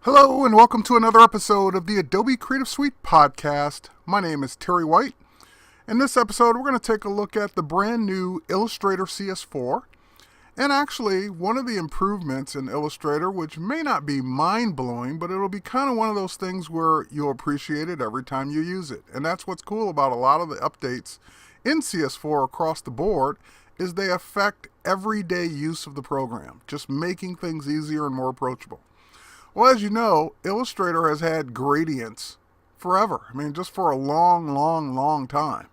Hello and welcome to another episode of the Adobe Creative Suite podcast. My name is Terry White. In this episode, we're going to take a look at the brand new Illustrator CS4. And actually, one of the improvements in Illustrator, which may not be mind-blowing, but it'll be kind of one of those things where you'll appreciate it every time you use it. And that's what's cool about a lot of the updates in CS4 across the board, is they affect everyday use of the program, just making things easier and more approachable. Well, as you know, Illustrator has had gradients forever. I mean, just for a long time.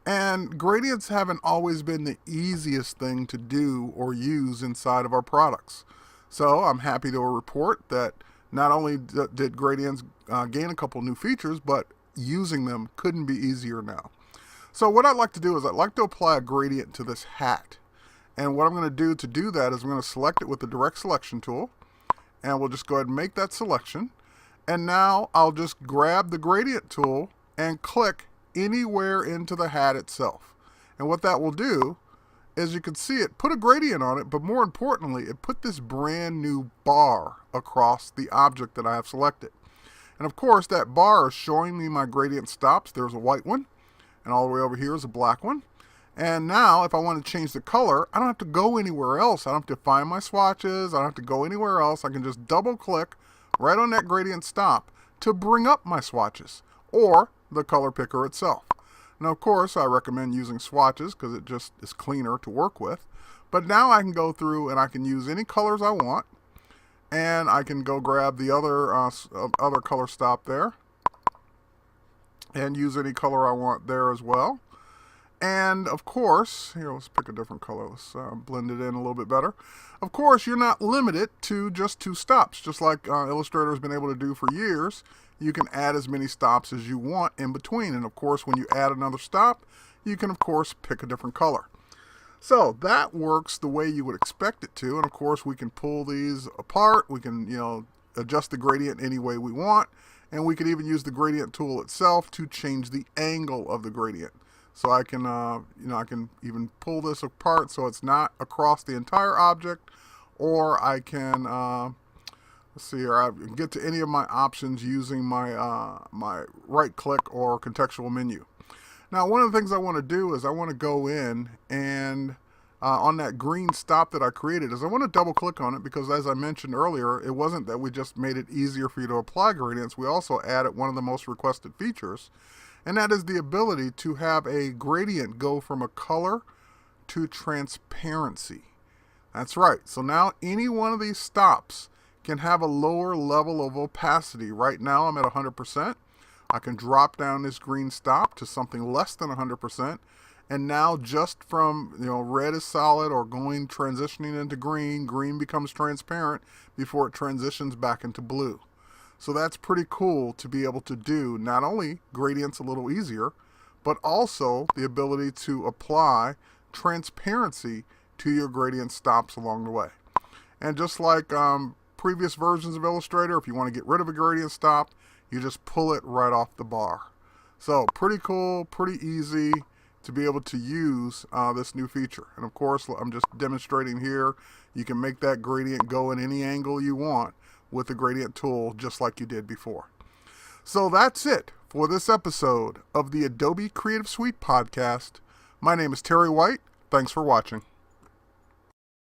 And gradients haven't always been the easiest thing to do or use inside of our products. So I'm happy to report that not only did gradients gain a couple new features, but using them couldn't be easier now. So what I'd like to do is I'd like to apply a gradient to this hat. And what I'm going to do that is I'm going to select it with the direct selection tool. And we'll just go ahead and make that selection. And now I'll just grab the gradient tool and click anywhere into the hat itself. And what that will do, as you can see, it put a gradient on it, but more importantly, it put this brand new bar across the object that I have selected. And of course, that bar is showing me my gradient stops. There's a white one, and all the way over here is a black one. And now, if I want to change the color, I don't have to go anywhere else. I don't have to find my swatches. I don't have to go anywhere else. I can just double click right on that gradient stop to bring up my swatches or the color picker itself. Now, of course, I recommend using swatches because it just is cleaner to work with. But now I can go through and I can use any colors I want. And I can go grab the other color stop there and use any color I want there as well. And of course, here, let's pick a different color. Let's blend it in a little bit better. Of course, you're not limited to just two stops. Just like Illustrator has been able to do for years, you can add as many stops as you want in between. And of course, when you add another stop, you can, of course, pick a different color. So that works the way you would expect it to. And of course, we can pull these apart. We can, adjust the gradient any way we want. And we can even use the gradient tool itself to change the angle of the gradient. So I can, I can even pull this apart so it's not across the entire object, or I can, let's see here, I can get to any of my options using my, my right-click or contextual menu. Now, one of the things I want to do is I want to go in and on that green stop that I created is I want to double-click on it because, as I mentioned earlier, it wasn't that we just made it easier for you to apply gradients. We also added one of the most requested features. And that is the ability to have a gradient go from a color to transparency. That's right. So now any one of these stops can have a lower level of opacity. Right now I'm at 100%. I can drop down this green stop to something less than 100%. And now just from, red is solid or transitioning into green, green becomes transparent before it transitions back into blue. So that's pretty cool to be able to do not only gradients a little easier, but also the ability to apply transparency to your gradient stops along the way. And just like previous versions of Illustrator, if you want to get rid of a gradient stop, you just pull it right off the bar. So pretty cool, pretty easy to be able to use this new feature. And of course, I'm just demonstrating here, you can make that gradient go in any angle you want with the gradient tool, just like you did before. So that's it for this episode of the Adobe Creative Suite podcast. My name is Terry White. Thanks for watching.